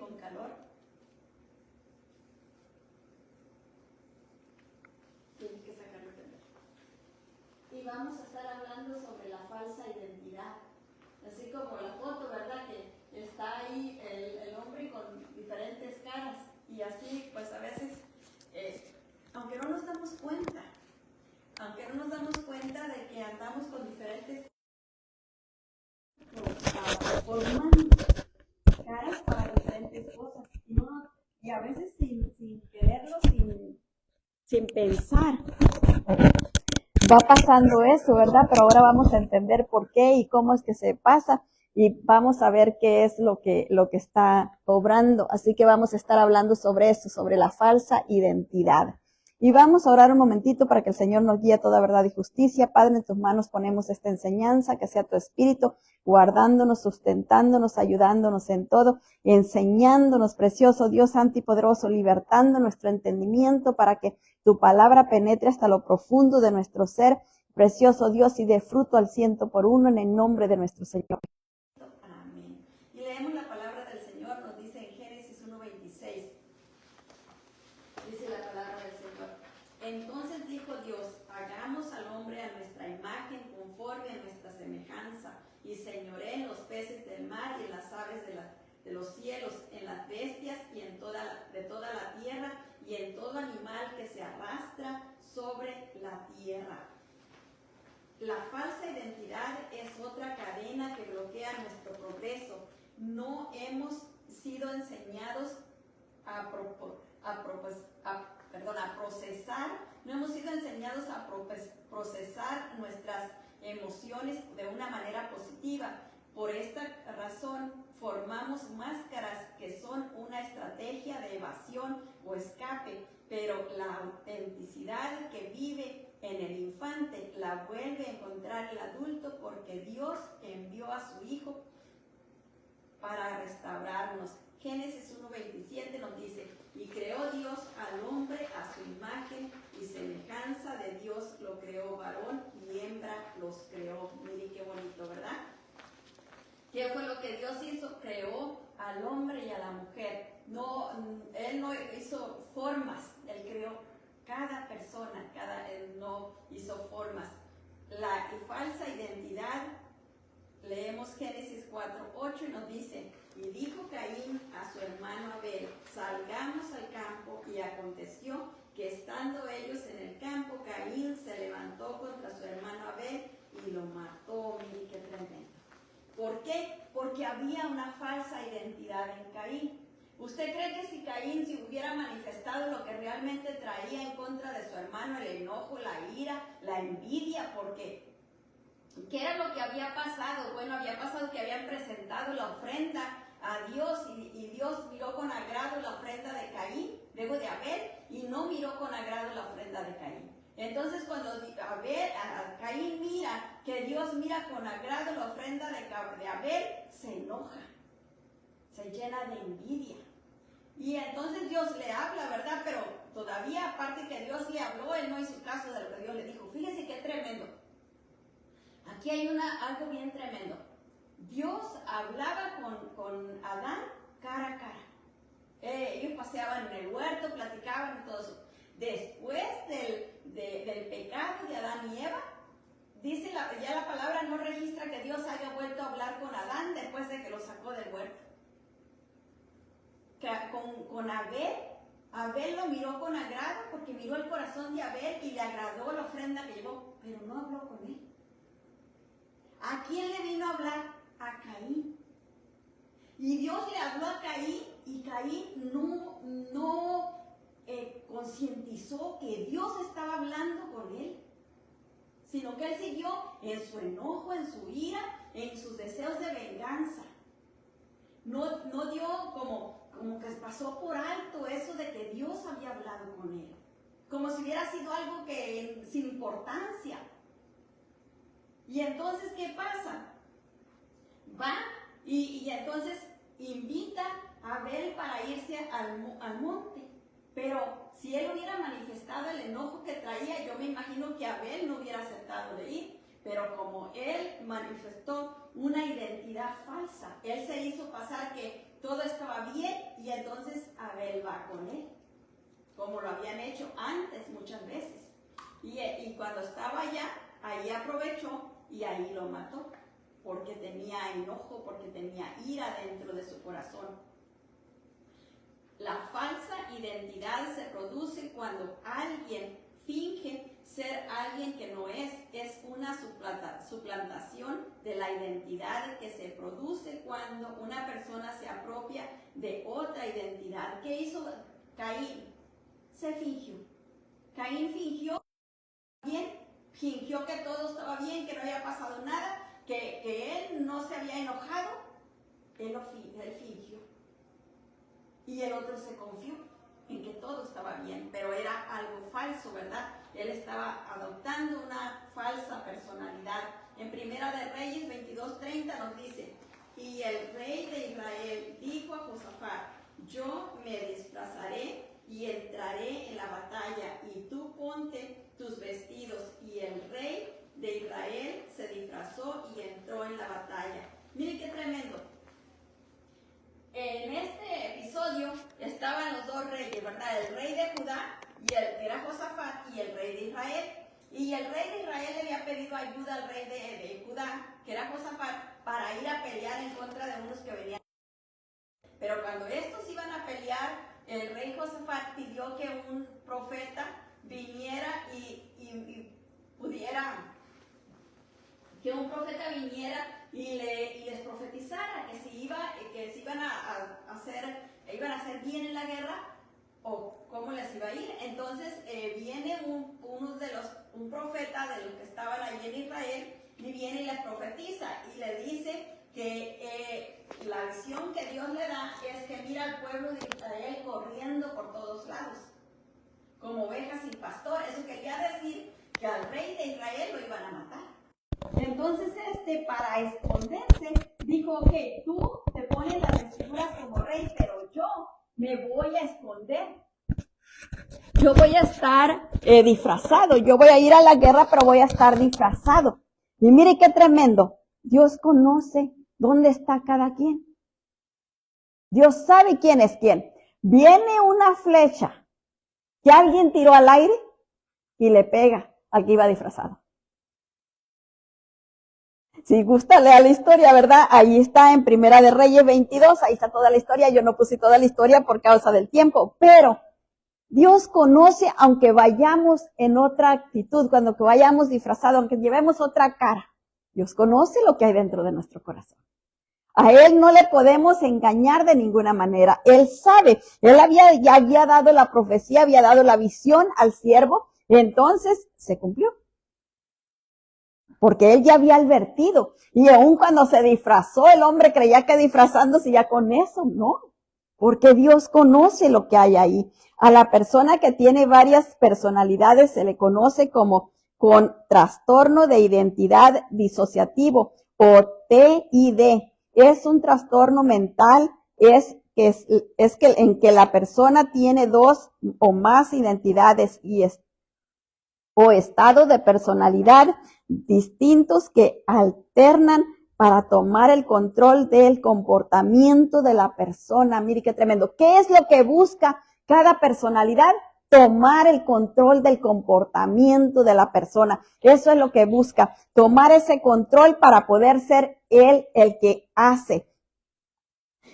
con calor. Tienes que sacarlo primero. Y vamos a estar hablando sobre la falsa identidad. Así como la foto, ¿verdad? Que está ahí el hombre con diferentes caras. Y así, pues a veces, aunque no nos damos cuenta de que andamos con diferentes formando caras para diferentes cosas. Y a veces sin quererlo, sin pensar. Va pasando eso, ¿verdad? Pero ahora vamos a entender por qué y cómo es que se pasa y vamos a ver qué es lo que está obrando. Así que vamos a estar hablando sobre eso, sobre la falsa identidad. Y vamos a orar un momentito para que el Señor nos guíe a toda verdad y justicia. Padre, en tus manos ponemos esta enseñanza, que sea tu Espíritu guardándonos, sustentándonos, ayudándonos en todo, enseñándonos, precioso Dios santo y poderoso, libertando nuestro entendimiento para que tu palabra penetre hasta lo profundo de nuestro ser, precioso Dios, y dé fruto al 100 por 1 en el nombre de nuestro Señor. Amén. Y leemos la palabra del Señor, nos dice en Génesis 1:26. Dice la palabra del Señor. Entonces dijo Dios, hagamos al hombre a nuestra imagen, conforme a nuestra semejanza, y señoree en los peces del mar y en las aves de los cielos, en las bestias y de toda la tierra, y en todo animal que se arrastra sobre la tierra. La falsa identidad es otra cadena que bloquea nuestro progreso. No hemos sido enseñados a procesar nuestras emociones de una manera positiva. Por esta razón, formamos máscaras que son una estrategia de evasión o escape, pero la autenticidad que vive en el infante la vuelve a encontrar el adulto, porque Dios envió a su Hijo para restaurarnos. Génesis 1:27 nos dice, y creó Dios al hombre a su imagen y semejanza de Dios lo creó, varón y hembra los creó. Miren qué bonito, ¿verdad? ¿Qué fue lo que Dios hizo? Creó al hombre y a la mujer. Él no hizo formas, Él creó cada persona, Él no hizo formas. La falsa identidad, leemos Génesis 4:8 y nos dice, y dijo Caín a su hermano Abel, salgamos al campo, y aconteció que estando ellos en el campo, Caín se levantó contra su hermano Abel y lo mató. Miren qué tremendo. ¿Por qué? Porque había una falsa identidad en Caín. ¿Usted cree que si Caín se hubiera manifestado lo que realmente traía en contra de su hermano, el enojo, la ira, la envidia? Porque ¿qué era lo que había pasado? Bueno, había pasado que habían presentado la ofrenda a Dios y Dios miró con agrado la ofrenda de Caín, luego de Abel, y no miró con agrado la ofrenda de Caín. Entonces cuando Caín mira que Dios mira con agrado la ofrenda de Abel, se enoja, se llena de envidia. Y entonces Dios le habla, ¿verdad? Pero todavía, aparte que Dios le habló, él no hizo caso de lo que Dios le dijo. Fíjese qué tremendo. Aquí hay algo bien tremendo. Dios hablaba con Adán cara a cara. Ellos paseaban en el huerto, platicaban y todo eso. Después del pecado de Adán y Eva, dice ya la palabra no registra que Dios haya vuelto a hablar con Adán después de que lo sacó del huerto. Con Abel lo miró con agrado, porque miró el corazón de Abel y le agradó la ofrenda que llevó, pero no habló con él. ¿A quién le vino a hablar? A Caín. Y Dios le habló a Caín, y Caín no concientizó que Dios estaba hablando con él, sino que él siguió en su enojo, en su ira, en sus deseos de venganza. No dio como que pasó por alto eso de que Dios había hablado con él, como si hubiera sido algo sin importancia. Y entonces, ¿qué pasa? Va y entonces invita a Abel para irse al monte. Pero si él hubiera manifestado el enojo que traía, yo me imagino que Abel no hubiera aceptado de ir. Pero como él manifestó una identidad falsa. Él se hizo pasar que todo estaba bien y entonces Abel va con él, como lo habían hecho antes muchas veces. Y cuando estaba allá, ahí aprovechó y ahí lo mató, porque tenía enojo, porque tenía ira dentro de su corazón. La falsa identidad se produce cuando alguien finge ser alguien que no es una suplantación de la identidad que se produce cuando una persona se apropia de otra identidad. ¿Qué hizo Caín? Se fingió. Caín fingió que todo estaba bien, que no había pasado nada, que él no se había enojado. Él fingió. Y el otro se confió en que todo estaba bien, pero era algo falso, ¿verdad? Él estaba adoptando una falsa personalidad. En Primera de Reyes 22:30 nos dice: y el rey de Israel dijo a Josafat: yo me disfrazaré y entraré en la batalla, y tú ponte tus vestidos. Y el rey de Israel se disfrazó y entró en la batalla. Miren qué tremendo. En este episodio estaban los dos reyes, ¿verdad? El rey de Judá, que era Josafat, y el rey de Israel. Y el rey de Israel le había pedido ayuda al rey de Judá, que era Josafat, para ir a pelear en contra de unos que venían. Pero cuando estos iban a pelear, el rey Josafat pidió que un profeta viniera y pudiera, que un profeta viniera y les profetizara que se iban a hacer bien en la guerra o cómo les iba a ir. Entonces viene un profeta de los que estaban allí en Israel, y viene y les profetiza y le dice que la visión que Dios le da es que mira al pueblo de Israel corriendo por todos lados, como ovejas sin pastor. Eso quería decir que al rey de Israel lo iban a matar. Entonces para esconderse, dijo: ok, tú te pones las vestiduras como rey, pero yo me voy a esconder. Yo voy a estar disfrazado. Yo voy a ir a la guerra, pero voy a estar disfrazado. Y mire qué tremendo. Dios conoce dónde está cada quien. Dios sabe quién es quién. Viene una flecha que alguien tiró al aire y le pega al que iba disfrazado. Si gusta, lea la historia, ¿verdad? Ahí está en Primera de Reyes 22, ahí está toda la historia. Yo no puse toda la historia por causa del tiempo, pero Dios conoce, aunque vayamos en otra actitud, cuando que vayamos disfrazados, aunque llevemos otra cara. Dios conoce lo que hay dentro de nuestro corazón. A Él no le podemos engañar de ninguna manera. Él sabe. Él ya había dado la profecía, había dado la visión al siervo, y entonces se cumplió. Porque Él ya había advertido. Y aun cuando se disfrazó, el hombre creía que disfrazándose ya con eso, no. Porque Dios conoce lo que hay ahí. A la persona que tiene varias personalidades se le conoce como con trastorno de identidad disociativo o TID. Es un trastorno mental, en que la persona tiene dos o más identidades o estados de personalidad distintos que alternan para tomar el control del comportamiento de la persona. Mire qué tremendo. ¿Qué es lo que busca cada personalidad? Tomar el control del comportamiento de la persona. Eso es lo que busca, tomar ese control para poder ser él el que hace.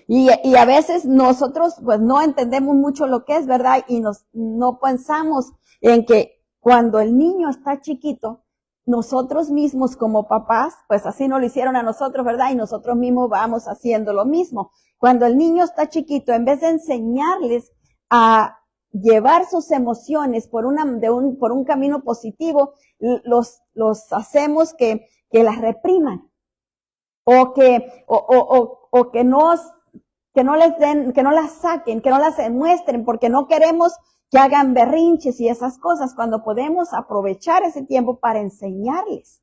Y a veces nosotros pues no entendemos mucho lo que es, ¿verdad? Y no pensamos en que cuando el niño está chiquito, nosotros mismos como papás, pues así nos lo hicieron a nosotros, ¿verdad? Y nosotros mismos vamos haciendo lo mismo. Cuando el niño está chiquito, en vez de enseñarles a llevar sus emociones por un camino positivo, los hacemos que las repriman. O que no las saquen, que no las demuestren, porque no queremos que hagan berrinches y esas cosas, cuando podemos aprovechar ese tiempo para enseñarles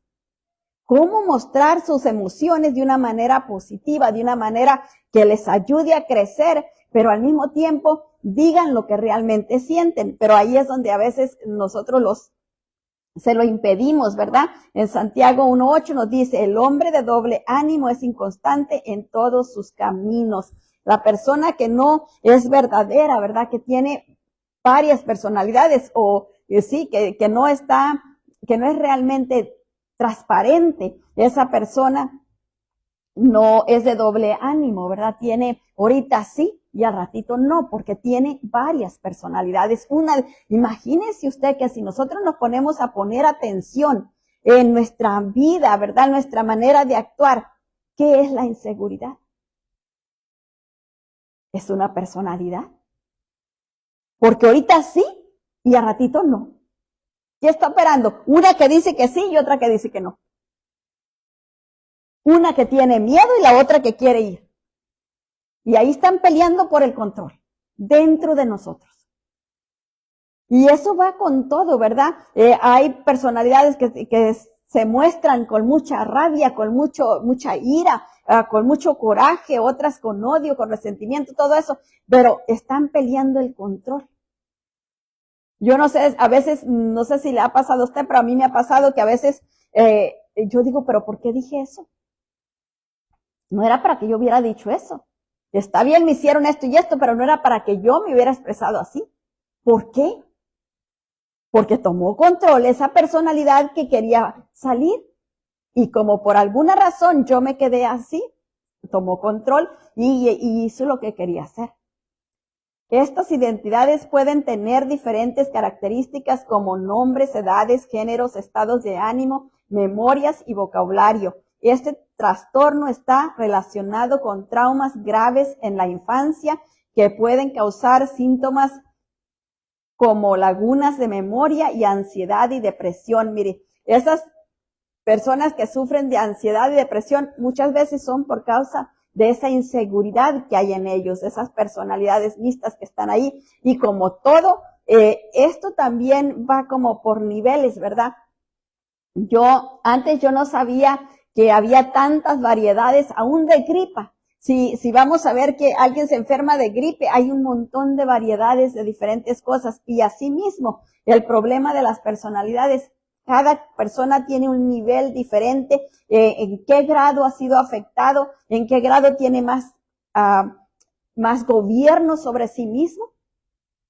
cómo mostrar sus emociones de una manera positiva, de una manera que les ayude a crecer, pero al mismo tiempo digan lo que realmente sienten. Pero ahí es donde a veces nosotros se lo impedimos, ¿verdad? En Santiago 1:8 nos dice, el hombre de doble ánimo es inconstante en todos sus caminos. La persona que no es verdadera, ¿verdad? Que tiene varias personalidades o sí, que no es realmente transparente. Esa persona no es de doble ánimo, ¿verdad? Tiene ahorita sí y al ratito no, porque tiene varias personalidades. Imagínese usted que si nosotros nos ponemos a poner atención en nuestra vida, ¿verdad? Nuestra manera de actuar, ¿qué es la inseguridad? Es una personalidad. Porque ahorita sí y al ratito no. ¿Qué está operando? Una que dice que sí y otra que dice que no. Una que tiene miedo y la otra que quiere ir. Y ahí están peleando por el control dentro de nosotros. Y eso va con todo, ¿verdad? Hay personalidades que se muestran con mucha rabia, con mucha ira, con mucho coraje, otras con odio, con resentimiento, todo eso, pero están peleando el control. Yo no sé, a veces, no sé si le ha pasado a usted, pero a mí me ha pasado que a veces yo digo, ¿pero por qué dije eso? No era para que yo hubiera dicho eso. Está bien, me hicieron esto y esto, pero no era para que yo me hubiera expresado así. ¿Por qué? Porque tomó control esa personalidad que quería salir. Y como por alguna razón yo me quedé así, tomó control y hizo lo que quería hacer. Estas identidades pueden tener diferentes características como nombres, edades, géneros, estados de ánimo, memorias y vocabulario. Este trastorno está relacionado con traumas graves en la infancia que pueden causar síntomas como lagunas de memoria y ansiedad y depresión. Mire, esas personas que sufren de ansiedad y depresión muchas veces son por causa de esa inseguridad que hay en ellos, esas personalidades mixtas que están ahí. Y como todo, esto también va como por niveles, ¿verdad? Antes yo no sabía que había tantas variedades aún de gripa. Si vamos a ver que alguien se enferma de gripe, hay un montón de variedades de diferentes cosas. Y asimismo, el problema de las personalidades, cada persona tiene un nivel diferente, en qué grado ha sido afectado, en qué grado tiene más gobierno sobre sí mismo.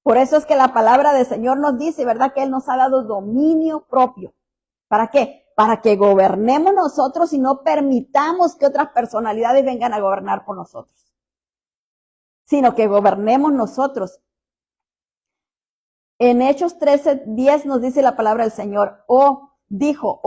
Por eso es que la palabra del Señor nos dice, ¿verdad? Que Él nos ha dado dominio propio. ¿Para qué? Para que gobernemos nosotros y no permitamos que otras personalidades vengan a gobernar por nosotros, sino que gobernemos nosotros. En Hechos 13:10 nos dice la palabra del Señor, dijo,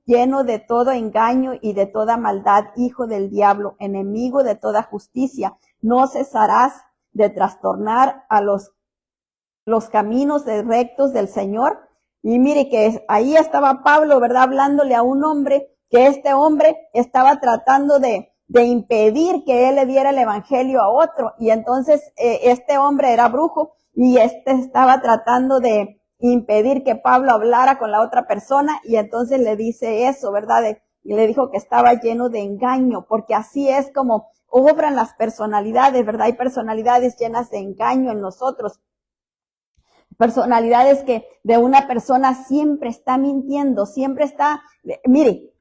lleno de todo engaño y de toda maldad, hijo del diablo, enemigo de toda justicia, no cesarás de trastornar a los caminos rectos del Señor. Y mire que ahí estaba Pablo, ¿verdad? Hablándole a un hombre, que este hombre estaba tratando de impedir que él le diera el evangelio a otro. Y entonces este hombre era brujo y estaba tratando de impedir que Pablo hablara con la otra persona. Y entonces le dice eso, ¿verdad? Y le dijo que estaba lleno de engaño, porque así es como obran las personalidades, ¿verdad? Hay personalidades llenas de engaño en nosotros. Personalidades que de una persona siempre está mintiendo, siempre está, mire,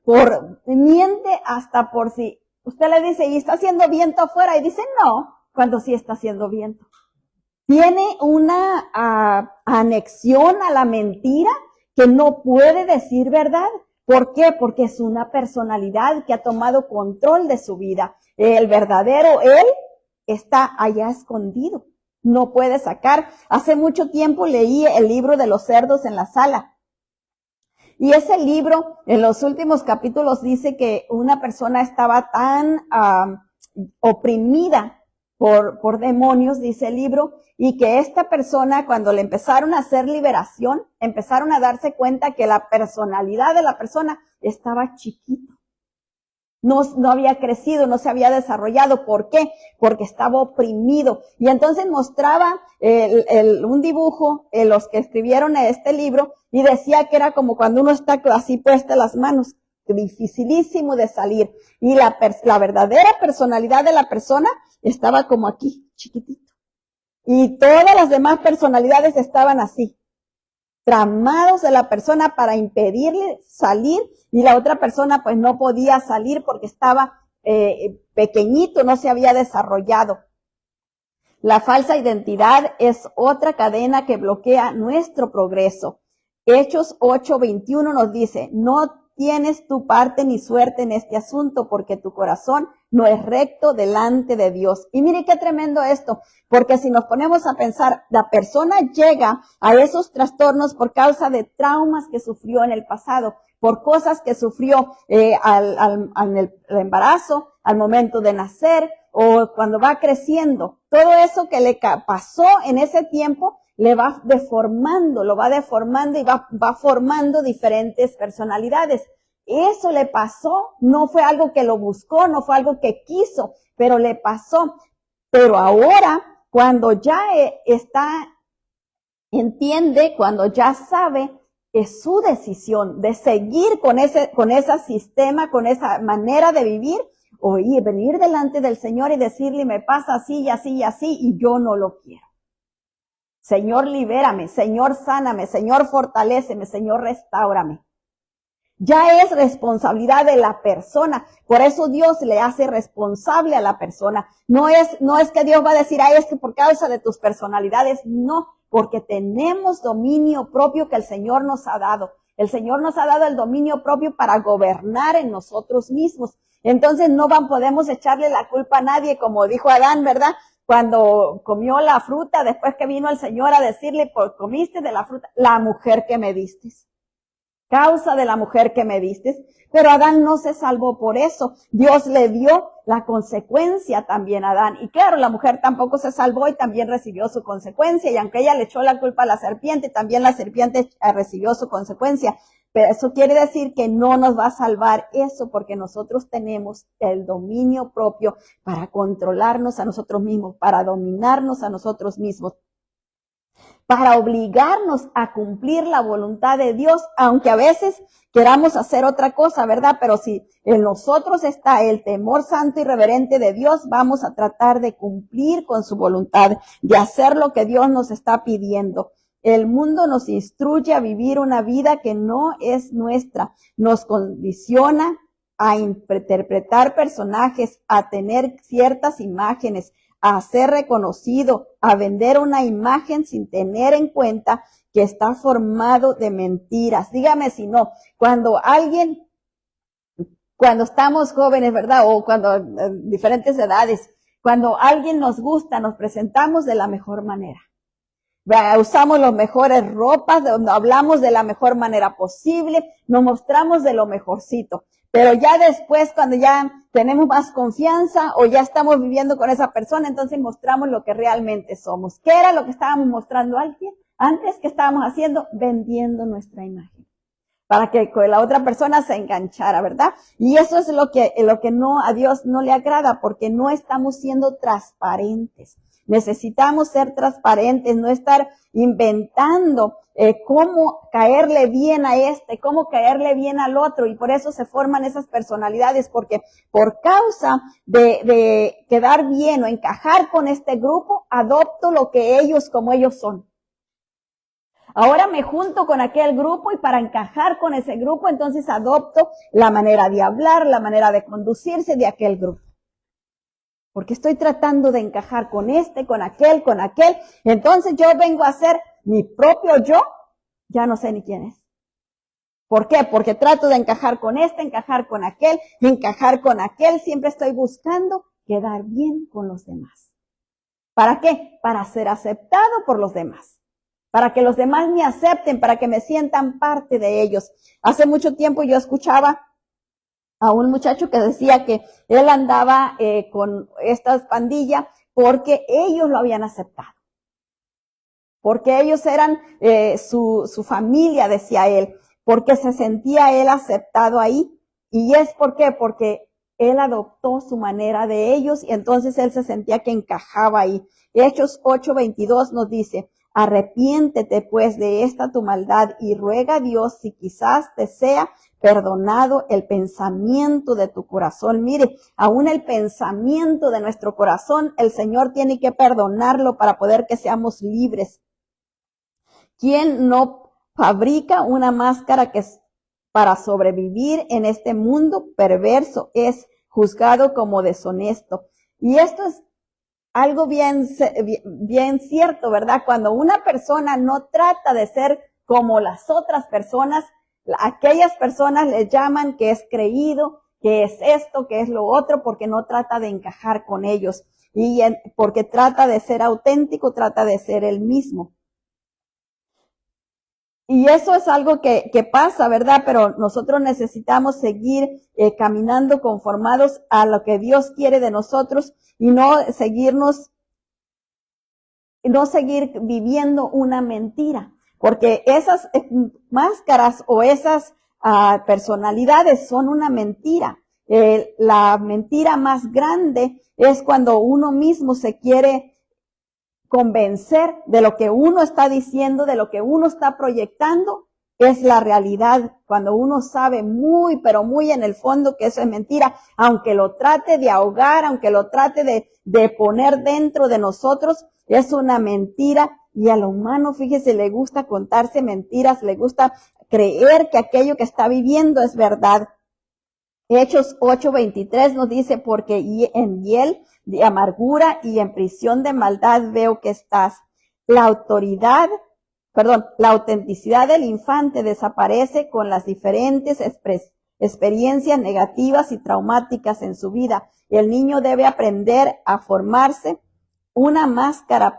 miente hasta por si usted le dice, ¿y está haciendo viento afuera? Y dice, no, cuando sí está haciendo viento. Tiene una anexión a la mentira que no puede decir verdad. ¿Por qué? Porque es una personalidad que ha tomado control de su vida. El verdadero él está allá escondido. No puede sacar. Hace mucho tiempo leí el libro de los cerdos en la sala. Y ese libro, en los últimos capítulos, dice que una persona estaba tan oprimida por demonios, dice el libro, y que esta persona, cuando le empezaron a hacer liberación, empezaron a darse cuenta que la personalidad de la persona estaba chiquita. No había crecido, no se había desarrollado. ¿Por qué? Porque estaba oprimido. Y entonces mostraba un dibujo, los que escribieron este libro, y decía que era como cuando uno está así puesta las manos, dificilísimo de salir. Y la verdadera personalidad de la persona estaba como aquí, chiquitito. Y todas las demás personalidades estaban así. tramados de la persona para impedirle salir, y la otra persona pues no podía salir porque estaba pequeñito, no se había desarrollado. La falsa identidad es otra cadena que bloquea nuestro progreso. Hechos 8:21 nos dice, no tienes tu parte ni suerte en este asunto porque tu corazón no es recto delante de Dios. Y mire qué tremendo esto, porque si nos ponemos a pensar, la persona llega a esos trastornos por causa de traumas que sufrió en el pasado, por cosas que sufrió en el embarazo, al momento de nacer o cuando va creciendo. Todo eso que le pasó en ese tiempo le va deformando, lo va deformando y va formando diferentes personalidades. Eso le pasó, no fue algo que lo buscó, no fue algo que quiso, pero le pasó. Pero ahora, cuando ya entiende, cuando ya sabe, es su decisión de seguir con ese sistema, con esa manera de vivir, o venir delante del Señor y decirle, me pasa así y así y así, y yo no lo quiero. Señor, libérame, Señor, sáname, Señor, fortaléceme, Señor, restáurame. Ya es responsabilidad de la persona. Por eso Dios le hace responsable a la persona. No es que Dios va a decir, es que por causa de tus personalidades. No, porque tenemos dominio propio que el Señor nos ha dado. El Señor nos ha dado el dominio propio para gobernar en nosotros mismos. Entonces no podemos echarle la culpa a nadie, como dijo Adán, ¿verdad? Cuando comió la fruta, después que vino el Señor a decirle, comiste de la fruta, la mujer que me diste. Causa de la mujer que me diste, pero Adán no se salvó por eso. Dios le dio la consecuencia también a Adán. Y claro, la mujer tampoco se salvó y también recibió su consecuencia. Y aunque ella le echó la culpa a la serpiente, también la serpiente recibió su consecuencia. Pero eso quiere decir que no nos va a salvar eso, porque nosotros tenemos el dominio propio para controlarnos a nosotros mismos, para dominarnos a nosotros mismos, para obligarnos a cumplir la voluntad de Dios, aunque a veces queramos hacer otra cosa, ¿verdad? Pero si en nosotros está el temor santo y reverente de Dios, vamos a tratar de cumplir con su voluntad, de hacer lo que Dios nos está pidiendo. El mundo nos instruye a vivir una vida que no es nuestra, nos condiciona a interpretar personajes, a tener ciertas imágenes, a ser reconocido, a vender una imagen sin tener en cuenta que está formado de mentiras. Dígame si no, cuando estamos jóvenes, ¿verdad? O cuando diferentes edades, cuando alguien nos gusta, nos presentamos de la mejor manera. Usamos las mejores ropas, hablamos de la mejor manera posible, nos mostramos de lo mejorcito. Pero ya después, cuando ya tenemos más confianza o ya estamos viviendo con esa persona, entonces mostramos lo que realmente somos. ¿Qué era lo que estábamos mostrando a alguien? Antes, ¿qué estábamos haciendo? Vendiendo nuestra imagen, para que la otra persona se enganchara, ¿verdad? Y eso es lo que no, a Dios no le agrada, porque no estamos siendo transparentes. Necesitamos ser transparentes, no estar inventando cómo caerle bien a cómo caerle bien al otro, y por eso se forman esas personalidades, porque por causa de quedar bien o encajar con este grupo, adopto lo que ellos como ellos son. Ahora me junto con aquel grupo y para encajar con ese grupo, entonces adopto la manera de hablar, la manera de conducirse de aquel grupo. Porque estoy tratando de encajar con con aquel. Entonces yo vengo a ser mi propio yo, ya no sé ni quién es. ¿Por qué? Porque trato de encajar con encajar con aquel, siempre estoy buscando quedar bien con los demás. ¿Para qué? Para ser aceptado por los demás. Para que los demás me acepten, para que me sientan parte de ellos. Hace mucho tiempo yo escuchaba a un muchacho que decía que él andaba con esta pandilla porque ellos lo habían aceptado. Porque ellos eran su familia, decía él, porque se sentía él aceptado ahí. ¿Y es por qué? Porque él adoptó su manera de ellos y entonces él se sentía que encajaba ahí. Hechos 8:22 nos dice, arrepiéntete pues de esta tu maldad y ruega a Dios si quizás te sea perdonado el pensamiento de tu corazón. Mire, aún el pensamiento de nuestro corazón, el Señor tiene que perdonarlo para poder que seamos libres. ¿Quién no fabrica una máscara que es para sobrevivir en este mundo perverso, es juzgado como deshonesto. Y esto es algo bien cierto, ¿verdad? Cuando una persona no trata de ser como las otras personas, aquellas personas le llaman que es creído, que es esto, que es lo otro, porque no trata de encajar con ellos. Y porque trata de ser auténtico, trata de ser el mismo. Y eso es algo que pasa, ¿verdad? Pero nosotros necesitamos seguir caminando conformados a lo que Dios quiere de nosotros y no seguir viviendo una mentira. Porque esas máscaras o esas personalidades son una mentira. La mentira más grande es cuando uno mismo se quiere convencer de lo que uno está diciendo, de lo que uno está proyectando, es la realidad. Cuando uno sabe muy, pero muy en el fondo que eso es mentira, aunque lo trate de ahogar, aunque lo trate de poner dentro de nosotros, es una mentira. Y al humano, fíjese, le gusta contarse mentiras, le gusta creer que aquello que está viviendo es verdad. Hechos 8:23 nos dice, porque en hiel de amargura y en prisión de maldad veo que estás. La autenticidad del infante desaparece con las diferentes experiencias negativas y traumáticas en su vida. El niño debe aprender a formarse una máscara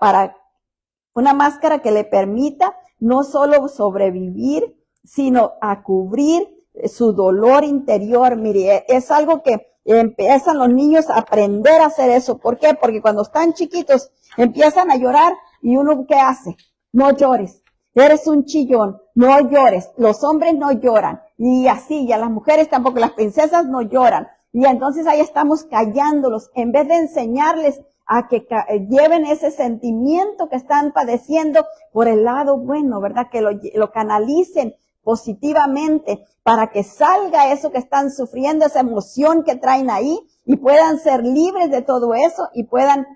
que le permita no solo sobrevivir, sino a cubrir su dolor interior. Mire, es algo que empiezan los niños a aprender a hacer eso. ¿Por qué? Porque cuando están chiquitos empiezan a llorar y uno, ¿qué hace? No llores. Eres un chillón. No llores. Los hombres no lloran. Y así, y a las mujeres tampoco. Las princesas no lloran. Y entonces ahí estamos callándolos en vez de enseñarles a que lleven ese sentimiento que están padeciendo por el lado bueno, ¿verdad? Que lo canalicen positivamente para que salga eso que están sufriendo, esa emoción que traen ahí y puedan ser libres de todo eso y puedan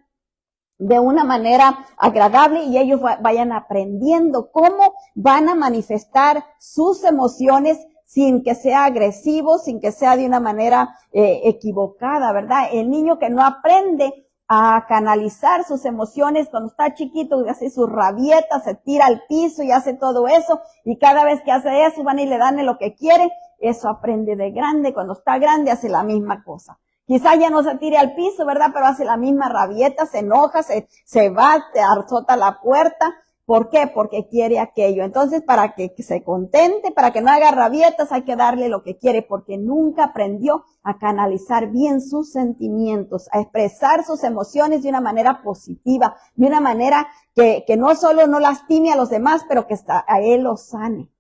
de una manera agradable y ellos vayan aprendiendo cómo van a manifestar sus emociones sin que sea agresivo, sin que sea de una manera equivocada, ¿verdad? El niño que no aprende a canalizar sus emociones cuando está chiquito y hace sus rabietas, se tira al piso y hace todo eso, y cada vez que hace eso van y le dan lo que quiere, eso aprende de grande. Cuando está grande hace la misma cosa. Quizás ya no se tire al piso, ¿verdad? Pero hace la misma rabieta, se enoja, se va, te azota la puerta. ¿Por qué? Porque quiere aquello. Entonces, para que se contente, para que no haga rabietas, hay que darle lo que quiere, porque nunca aprendió a canalizar bien sus sentimientos, a expresar sus emociones de una manera positiva, de una manera que no solo no lastime a los demás, pero que a él lo sane.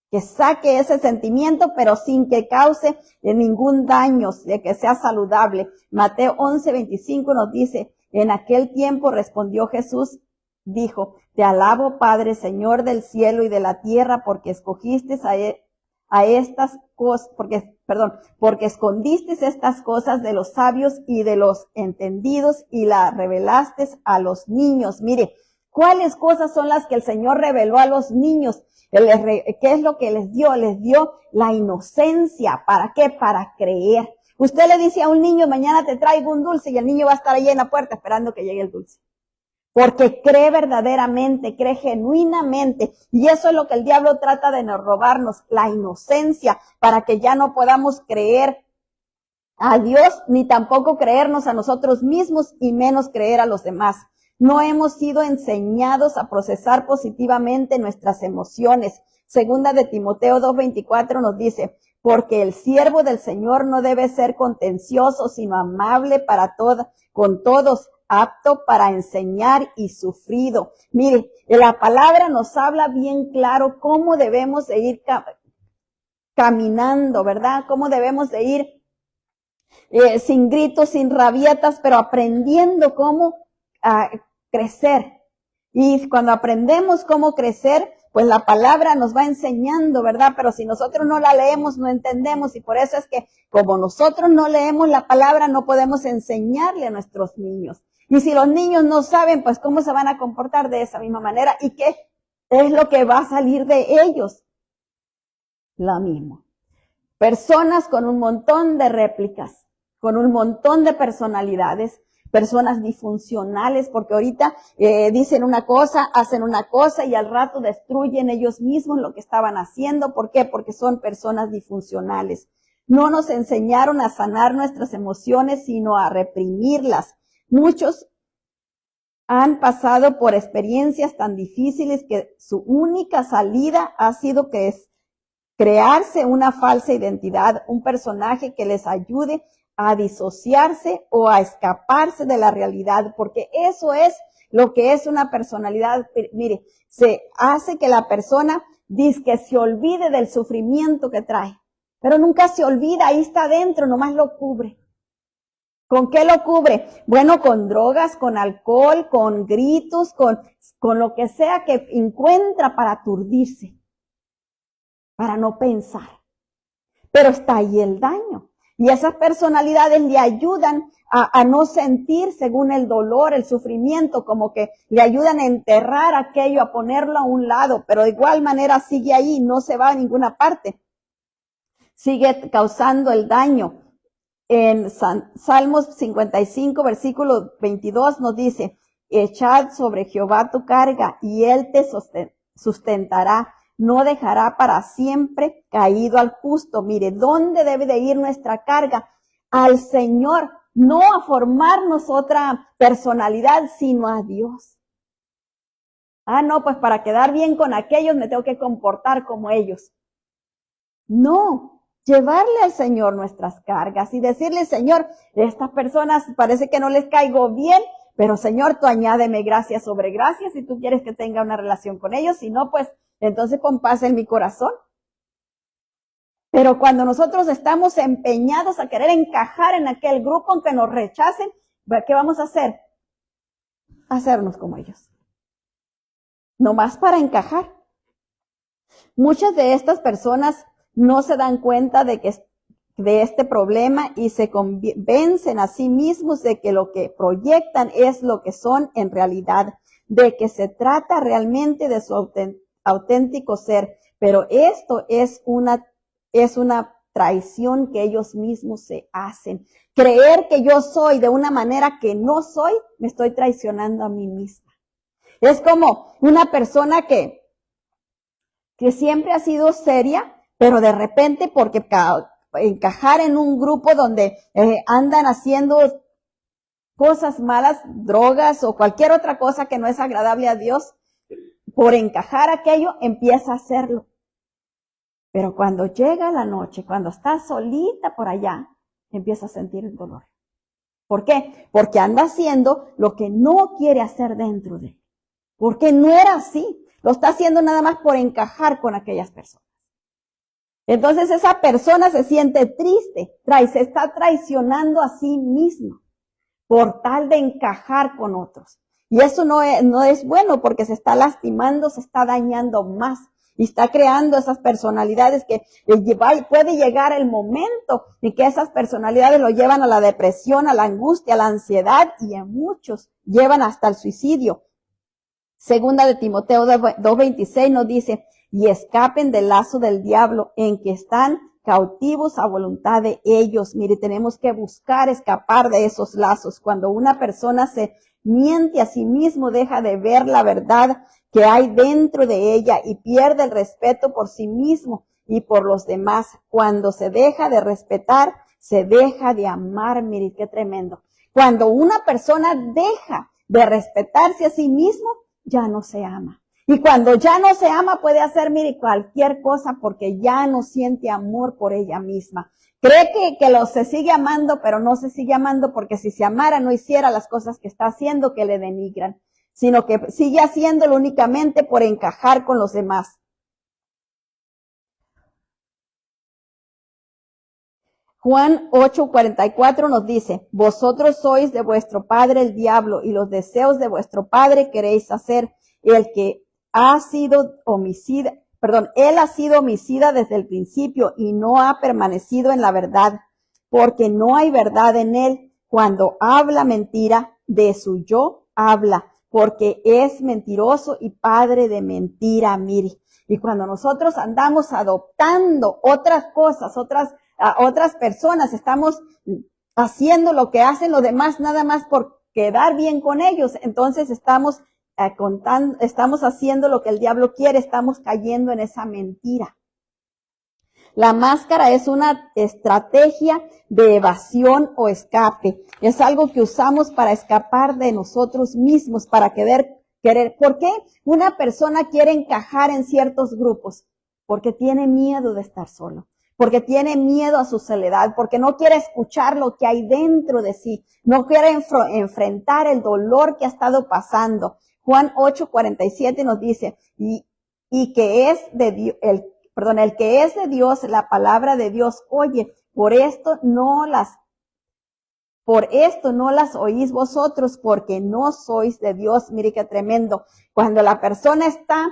Que saque ese sentimiento, pero sin que cause ningún daño, de que sea saludable. Mateo 11:25 nos dice, en aquel tiempo respondió Jesús, dijo, te alabo, Padre, Señor del cielo y de la tierra, porque escogiste a estas cosas, porque escondiste estas cosas de los sabios y de los entendidos y las revelaste a los niños. Mire, ¿cuáles cosas son las que el Señor reveló a los niños? ¿Qué es lo que les dio? Les dio la inocencia. ¿Para qué? Para creer. Usted le dice a un niño, mañana te traigo un dulce, y el niño va a estar ahí en la puerta esperando que llegue el dulce. Porque cree verdaderamente, cree genuinamente. Y eso es lo que el diablo trata de robarnos, la inocencia, para que ya no podamos creer a Dios, ni tampoco creernos a nosotros mismos, y menos creer a los demás. No hemos sido enseñados a procesar positivamente nuestras emociones. Segunda de Timoteo 2:24 nos dice, porque el siervo del Señor no debe ser contencioso, sino amable con todos, apto para enseñar y sufrido. Mire, la palabra nos habla bien claro cómo debemos de ir caminando, ¿verdad? Cómo debemos de ir sin gritos, sin rabietas, pero aprendiendo cómo crecer. Y cuando aprendemos cómo crecer, pues la palabra nos va enseñando, ¿verdad? Pero si nosotros no la leemos, no entendemos, y por eso es que como nosotros no leemos la palabra, no podemos enseñarle a nuestros niños. Y si los niños no saben, pues cómo se van a comportar de esa misma manera. ¿Y qué? es lo que va a salir de ellos. Lo mismo. Personas con un montón de réplicas, con un montón de personalidades, personas disfuncionales, porque ahorita dicen una cosa, hacen una cosa y al rato destruyen ellos mismos lo que estaban haciendo. ¿Por qué? Porque son personas disfuncionales. No nos enseñaron a sanar nuestras emociones, sino a reprimirlas. Muchos han pasado por experiencias tan difíciles que su única salida ha sido que es crearse una falsa identidad, un personaje que les ayude a disociarse o a escaparse de la realidad, porque eso es lo que es una personalidad. Mire, se hace que la persona dizque se olvide del sufrimiento que trae, pero nunca se olvida, ahí está adentro, nomás lo cubre. ¿Con qué lo cubre? Bueno, con drogas, con alcohol, con gritos, con lo que sea que encuentra para aturdirse, para no pensar. Pero está ahí el daño. Y esas personalidades le ayudan a no sentir según el dolor, el sufrimiento, como que le ayudan a enterrar aquello, a ponerlo a un lado, pero de igual manera sigue ahí, no se va a ninguna parte. Sigue causando el daño. En Salmos 55, versículo 22 nos dice, echad sobre Jehová tu carga y él te sustentará. No dejará para siempre caído al justo. Mire, ¿dónde debe de ir nuestra carga? Al Señor, no a formarnos otra personalidad, sino a Dios. Ah, no, pues para quedar bien con aquellos me tengo que comportar como ellos. No, llevarle al Señor nuestras cargas y decirle, Señor, estas personas parece que no les caigo bien, pero Señor, tú añádeme gracia sobre gracia si tú quieres que tenga una relación con ellos, si no, pues entonces pon paz en mi corazón. Pero cuando nosotros estamos empeñados a querer encajar en aquel grupo, aunque nos rechacen, ¿qué vamos a hacer? Hacernos como ellos. Nomás para encajar. Muchas de estas personas no se dan cuenta de este problema y se convencen a sí mismos de que lo que proyectan es lo que son en realidad, de que se trata realmente de su auténtico ser. Pero esto es una traición que ellos mismos se hacen. Creer que yo soy de una manera que no soy, me estoy traicionando a mí misma. Es como una persona que siempre ha sido seria, pero de repente porque encajar en un grupo donde andan haciendo cosas malas, drogas o cualquier otra cosa que no es agradable a Dios, por encajar aquello empieza a hacerlo. Pero cuando llega la noche, cuando está solita por allá, empieza a sentir el dolor. ¿Por qué? Porque anda haciendo lo que no quiere hacer dentro de él. Porque no era así. Lo está haciendo nada más por encajar con aquellas personas. Entonces esa persona se siente triste, se está traicionando a sí mismo por tal de encajar con otros. Y eso no es bueno porque se está lastimando, se está dañando más y está creando esas personalidades que puede llegar el momento en que esas personalidades lo llevan a la depresión, a la angustia, a la ansiedad y a muchos llevan hasta el suicidio. Segunda de Timoteo 2:26 nos dice, y escapen del lazo del diablo en que están cautivos a voluntad de ellos. Mire, tenemos que buscar escapar de esos lazos. Cuando una persona se miente a sí mismo, deja de ver la verdad que hay dentro de ella y pierde el respeto por sí mismo y por los demás. Cuando se deja de respetar, se deja de amar. Mire, qué tremendo. Cuando una persona deja de respetarse a sí mismo, ya no se ama. Y cuando ya no se ama, puede hacer, mire, cualquier cosa porque ya no siente amor por ella misma. Cree que se sigue amando, pero no se sigue amando porque si se amara no hiciera las cosas que está haciendo que le denigran, sino que sigue haciéndolo únicamente por encajar con los demás. Juan 8:44 nos dice, vosotros sois de vuestro padre el diablo y los deseos de vuestro padre queréis hacer. El que ha sido homicida, él ha sido homicida desde el principio y no ha permanecido en la verdad, porque no hay verdad en él. Cuando habla mentira, de su yo habla, porque es mentiroso y padre de mentira, mire. Y cuando nosotros andamos adoptando otras cosas, otras personas, estamos haciendo lo que hacen los demás nada más por quedar bien con ellos, entonces estamos haciendo lo que el diablo quiere, estamos cayendo en esa mentira. La máscara es una estrategia de evasión o escape. Es algo que usamos para escapar de nosotros mismos, para querer. ¿Por qué una persona quiere encajar en ciertos grupos? Porque tiene miedo de estar solo, porque tiene miedo a su soledad, porque no quiere escuchar lo que hay dentro de sí, no quiere enfrentar el dolor que ha estado pasando. Juan 8:47 nos dice, y que es de Dios, el que es de Dios, la palabra de Dios, oye, por esto no las oís vosotros, porque no sois de Dios. Mire qué tremendo. Cuando la persona está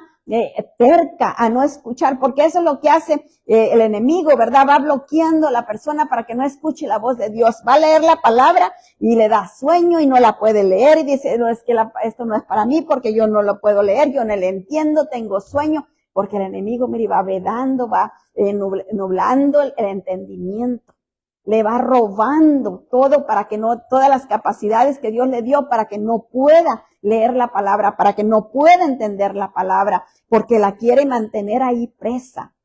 terca a no escuchar, porque eso es lo que hace el enemigo, ¿verdad? Va bloqueando a la persona para que no escuche la voz de Dios. Va a leer la palabra y le da sueño y no la puede leer y dice, no, es que esto no es para mí porque yo no lo puedo leer, yo no le entiendo, tengo sueño. Porque el enemigo, mire, va vedando, va nublando el entendimiento. Le va robando todo para que no, todas las capacidades que Dios le dio para que no pueda leer la palabra, para que no pueda entender la palabra, porque la quiere mantener ahí presa.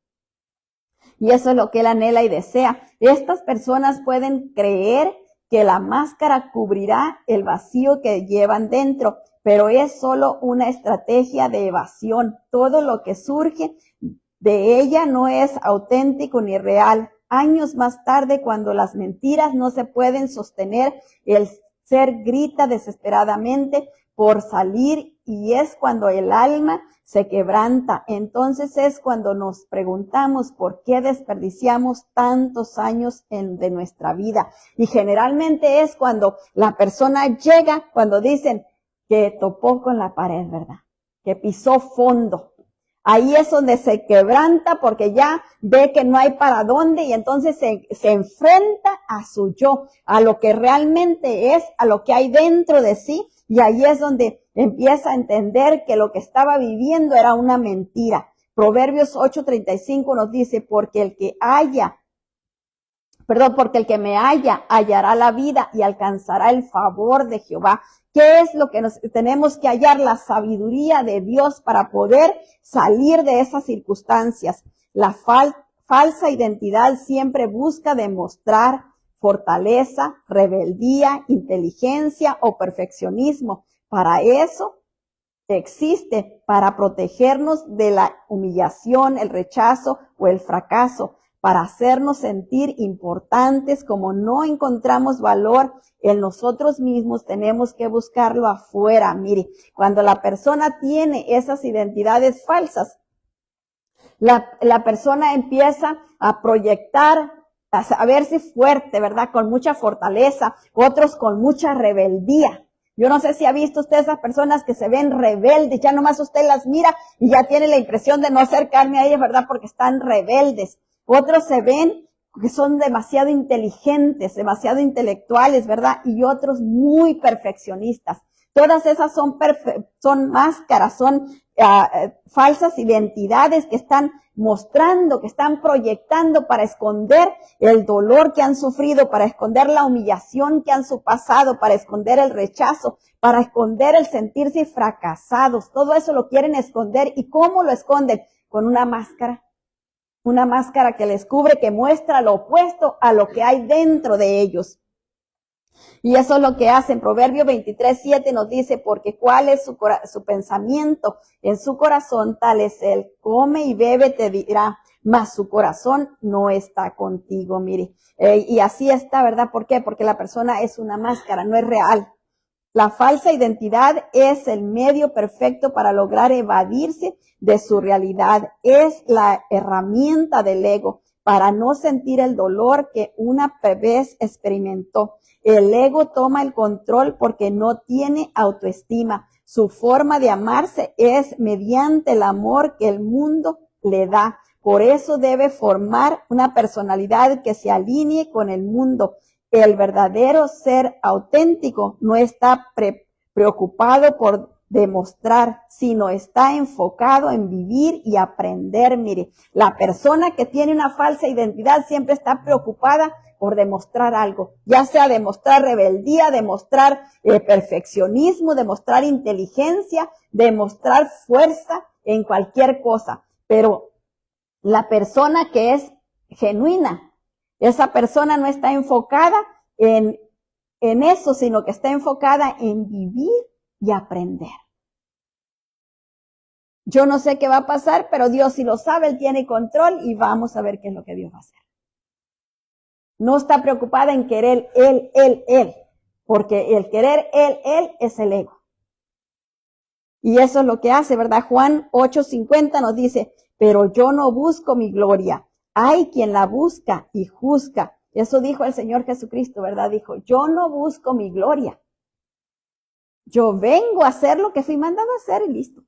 Y eso es lo que él anhela y desea. Estas personas pueden creer que la máscara cubrirá el vacío que llevan dentro, pero es solo una estrategia de evasión. Todo lo que surge de ella no es auténtico ni real. Años más tarde, cuando las mentiras no se pueden sostener, el ser grita desesperadamente por salir y es cuando el alma se quebranta. Entonces es cuando nos preguntamos por qué desperdiciamos tantos años de nuestra vida. Y generalmente es cuando la persona llega, cuando dicen que topó con la pared, ¿verdad? Que pisó fondo. Ahí es donde se quebranta porque ya ve que no hay para dónde y entonces se enfrenta a su yo, a lo que realmente es, a lo que hay dentro de sí, y ahí es donde empieza a entender que lo que estaba viviendo era una mentira. Proverbios 8:35 nos dice, porque el que me halla, hallará la vida y alcanzará el favor de Jehová. ¿Qué es lo que tenemos que hallar? La sabiduría de Dios para poder salir de esas circunstancias. La falsa identidad siempre busca demostrar fortaleza, rebeldía, inteligencia o perfeccionismo. Para eso existe, para protegernos de la humillación, el rechazo o el fracaso, para hacernos sentir importantes. Como no encontramos valor en nosotros mismos, tenemos que buscarlo afuera. Mire, cuando la persona tiene esas identidades falsas, la persona empieza a proyectar, a verse fuerte, ¿verdad? Con mucha fortaleza, otros con mucha rebeldía. Yo no sé si ha visto usted esas personas que se ven rebeldes, ya nomás usted las mira y ya tiene la impresión de no acercarme a ellas, ¿verdad? Porque están rebeldes. Otros se ven que son demasiado inteligentes, demasiado intelectuales, ¿verdad? Y otros muy perfeccionistas. Todas esas son máscaras, son falsas identidades que están mostrando, que están proyectando para esconder el dolor que han sufrido, para esconder la humillación que han pasado, para esconder el rechazo, para esconder el sentirse fracasados. Todo eso lo quieren esconder. ¿Y cómo lo esconden? Con una máscara. Una máscara que les cubre, que muestra lo opuesto a lo que hay dentro de ellos. Y eso es lo que hacen. Proverbio 23:7 nos dice, porque cuál es su pensamiento en su corazón, tal es él. Come y bebe, te dirá, mas su corazón no está contigo. Mire, y así está, ¿verdad? ¿Por qué? Porque la persona es una máscara, no es real. La falsa identidad es el medio perfecto para lograr evadirse de su realidad. Es la herramienta del ego para no sentir el dolor que una vez experimentó. El ego toma el control porque no tiene autoestima. Su forma de amarse es mediante el amor que el mundo le da. Por eso debe formar una personalidad que se alinee con el mundo. El verdadero ser auténtico no está preocupado por demostrar, sino está enfocado en vivir y aprender. Mire, la persona que tiene una falsa identidad siempre está preocupada por demostrar algo, ya sea demostrar rebeldía, demostrar perfeccionismo, demostrar inteligencia, demostrar fuerza en cualquier cosa. Pero la persona que es genuina, esa persona no está enfocada en eso, sino que está enfocada en vivir y aprender. Yo no sé qué va a pasar, pero Dios sí lo sabe, Él tiene control y vamos a ver qué es lo que Dios va a hacer. No está preocupada en querer Él, porque el querer Él es el ego. Y eso es lo que hace, ¿verdad? Juan 8:50 nos dice, pero yo no busco mi gloria. Hay quien la busca y juzga. Eso dijo el Señor Jesucristo, ¿verdad? Dijo, yo no busco mi gloria. Yo vengo a hacer lo que fui mandado a hacer y listo.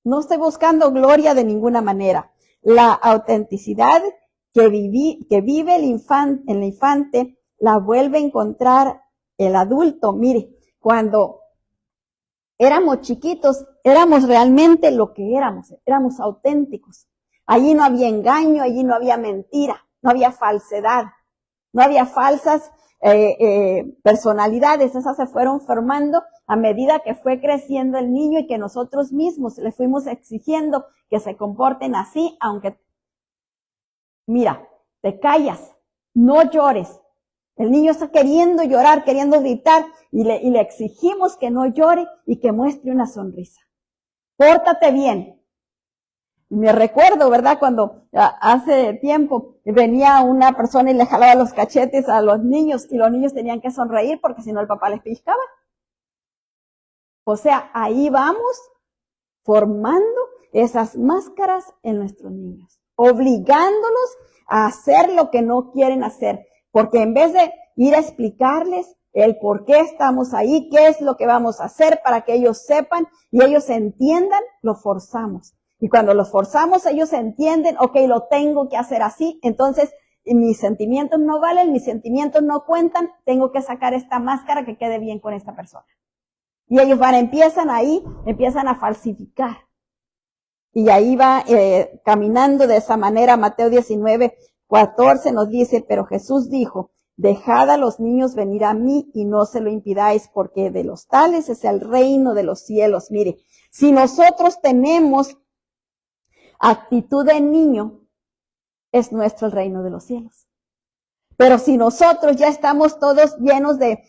No estoy buscando gloria de ninguna manera. La autenticidad que vive el infante la vuelve a encontrar el adulto. Mire, cuando éramos chiquitos, éramos realmente lo que éramos auténticos. Allí no había engaño, allí no había mentira, no había falsedad, no había falsas personalidades. Esas se fueron formando a medida que fue creciendo el niño y que nosotros mismos le fuimos exigiendo que se comporten así, aunque, mira, te callas, no llores. El niño está queriendo llorar, queriendo gritar, y le exigimos que no llore y que muestre una sonrisa. Pórtate bien. Me recuerdo, ¿verdad? Cuando hace tiempo venía una persona y le jalaba los cachetes a los niños y los niños tenían que sonreír porque si no el papá les pellizcaba. O sea, ahí vamos formando esas máscaras en nuestros niños, obligándolos a hacer lo que no quieren hacer, porque en vez de ir a explicarles el por qué estamos ahí, qué es lo que vamos a hacer para que ellos sepan y ellos entiendan, lo forzamos. Y cuando los forzamos, ellos entienden, ok, lo tengo que hacer así, entonces mis sentimientos no valen, mis sentimientos no cuentan, tengo que sacar esta máscara que quede bien con esta persona. Y ellos empiezan a falsificar. Y ahí va caminando de esa manera. Mateo 19:14 nos dice, pero Jesús dijo, dejad a los niños venir a mí y no se lo impidáis, porque de los tales es el reino de los cielos. Mire, si nosotros tenemos actitud de niño, es nuestro el reino de los cielos. Pero si nosotros ya estamos todos llenos de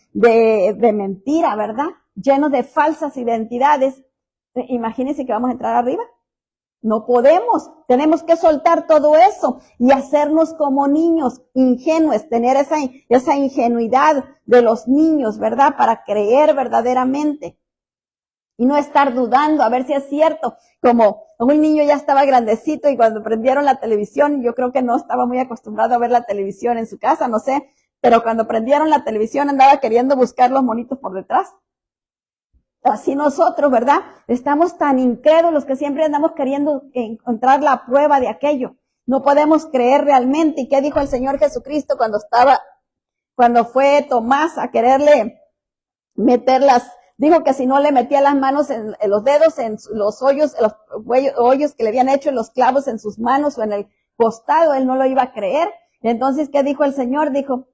mentira, ¿verdad? Llenos de falsas identidades, imagínense que vamos a entrar arriba. No podemos, tenemos que soltar todo eso y hacernos como niños ingenuos, tener esa ingenuidad de los niños, ¿verdad? Para creer verdaderamente y no estar dudando a ver si es cierto. Como un niño ya estaba grandecito y cuando prendieron la televisión, yo creo que no estaba muy acostumbrado a ver la televisión en su casa, no sé, pero cuando prendieron la televisión andaba queriendo buscar los monitos por detrás. Así nosotros, ¿verdad? Estamos tan incrédulos que siempre andamos queriendo encontrar la prueba de aquello. No podemos creer realmente. ¿Y qué dijo el Señor Jesucristo cuando fue Tomás a quererle meter dijo que si no le metía las manos en los dedos, en los hoyos que le habían hecho en los clavos en sus manos o en el costado, él no lo iba a creer. Entonces, ¿qué dijo el Señor? Dijo,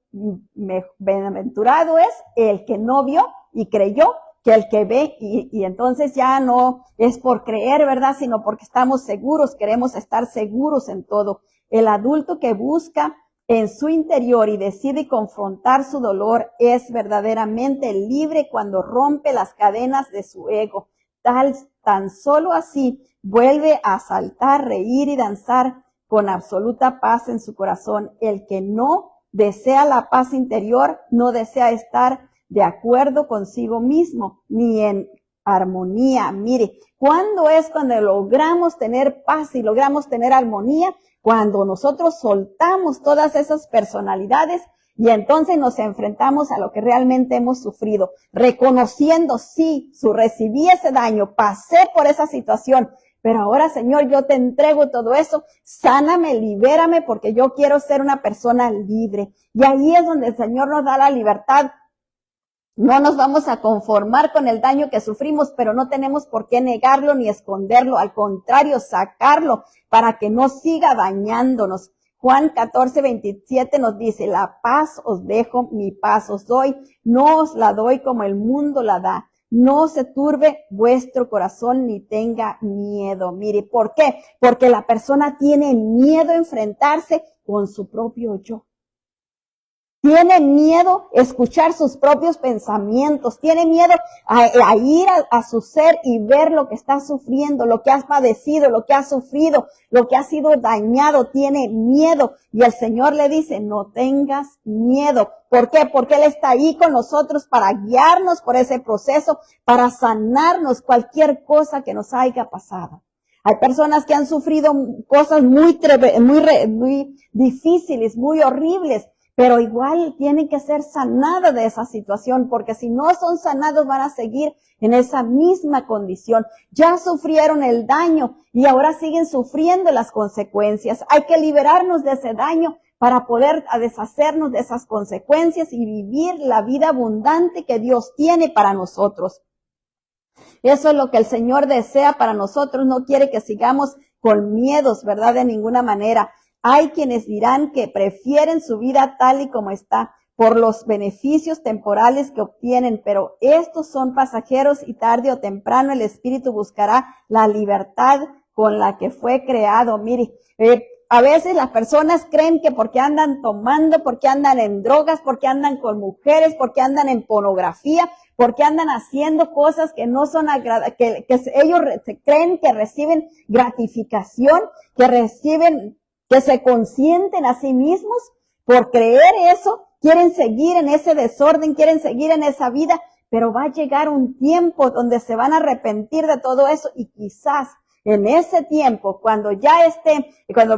bienaventurado es el que no vio y creyó, que el que ve, y entonces ya no es por creer, ¿verdad? Sino porque estamos seguros, queremos estar seguros en todo. El adulto que busca en su interior y decide confrontar su dolor es verdaderamente libre cuando rompe las cadenas de su ego. Tan solo así vuelve a saltar, reír y danzar con absoluta paz en su corazón. El que no desea la paz interior, no desea estar de acuerdo consigo mismo, ni en armonía. Mire, ¿cuándo es cuando logramos tener paz y logramos tener armonía? Cuando nosotros soltamos todas esas personalidades y entonces nos enfrentamos a lo que realmente hemos sufrido, reconociendo, sí, recibí ese daño, pasé por esa situación, pero ahora, Señor, yo te entrego todo eso, sáname, libérame, porque yo quiero ser una persona libre. Y ahí es donde el Señor nos da la libertad No nos vamos a conformar con el daño que sufrimos, pero no tenemos por qué negarlo ni esconderlo. Al contrario, sacarlo para que no siga dañándonos. Juan 14:27 nos dice, la paz os dejo, mi paz os doy. No os la doy como el mundo la da. No se turbe vuestro corazón ni tenga miedo. Mire, ¿por qué? Porque la persona tiene miedo a enfrentarse con su propio yo. Tiene miedo a escuchar sus propios pensamientos, tiene miedo a ir a su ser y ver lo que está sufriendo, lo que has padecido, lo que has sufrido, lo que ha sido dañado, tiene miedo. Y el Señor le dice, no tengas miedo. ¿Por qué? Porque Él está ahí con nosotros para guiarnos por ese proceso, para sanarnos cualquier cosa que nos haya pasado. Hay personas que han sufrido cosas muy difíciles, muy horribles, pero igual tienen que ser sanadas de esa situación, porque si no son sanados van a seguir en esa misma condición. Ya sufrieron el daño y ahora siguen sufriendo las consecuencias. Hay que liberarnos de ese daño para poder deshacernos de esas consecuencias y vivir la vida abundante que Dios tiene para nosotros. Eso es lo que el Señor desea para nosotros. No quiere que sigamos con miedos, ¿verdad? De ninguna manera. Hay quienes dirán que prefieren su vida tal y como está por los beneficios temporales que obtienen, pero estos son pasajeros y tarde o temprano el espíritu buscará la libertad con la que fue creado. Mire, a veces las personas creen que porque andan tomando, porque andan en drogas, porque andan con mujeres, porque andan en pornografía, porque andan haciendo cosas que no son que ellos creen que reciben gratificación, que se consienten a sí mismos por creer eso, quieren seguir en ese desorden, quieren seguir en esa vida, pero va a llegar un tiempo donde se van a arrepentir de todo eso y quizás en ese tiempo, cuando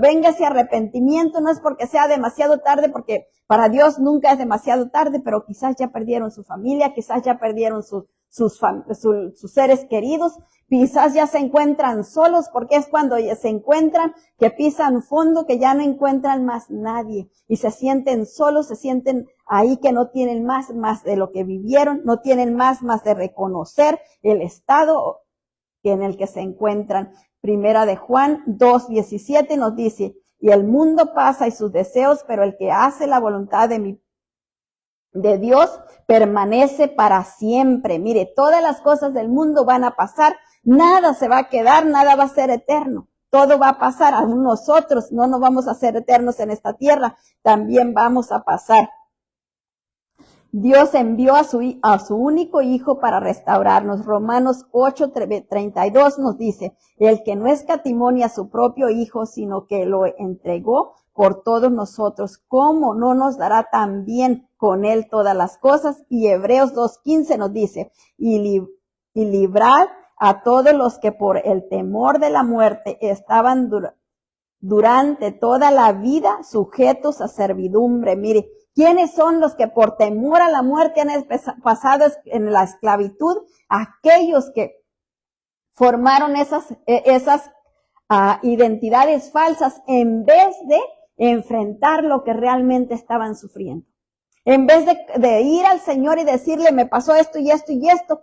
venga ese arrepentimiento, no es porque sea demasiado tarde, porque para Dios nunca es demasiado tarde, pero quizás ya perdieron su familia, quizás ya perdieron sus seres queridos, quizás ya se encuentran solos, porque es cuando se encuentran que pisan fondo, que ya no encuentran más nadie y se sienten solos, se sienten ahí que no tienen más de lo que vivieron, no tienen más de reconocer el estado en el que se encuentran. Primera de Juan 2:17 nos dice, y el mundo pasa y sus deseos, pero el que hace la voluntad de Dios permanece para siempre. Mire, todas las cosas del mundo van a pasar, nada se va a quedar, nada va a ser eterno. Todo va a pasar, aún nosotros no nos vamos a ser eternos en esta tierra, también vamos a pasar. Dios envió a su único hijo para restaurarnos. Romanos 8:32 nos dice, el que no escatimó a su propio hijo, sino que lo entregó por todos nosotros, ¿cómo no nos dará también con él todas las cosas? Y Hebreos 2:15 nos dice, y librad a todos los que por el temor de la muerte estaban durante toda la vida sujetos a servidumbre. Mire, ¿quiénes son los que por temor a la muerte han pasado en la esclavitud? Aquellos que formaron esas identidades falsas en vez de enfrentar lo que realmente estaban sufriendo. En vez de ir al Señor y decirle, me pasó esto y esto y esto,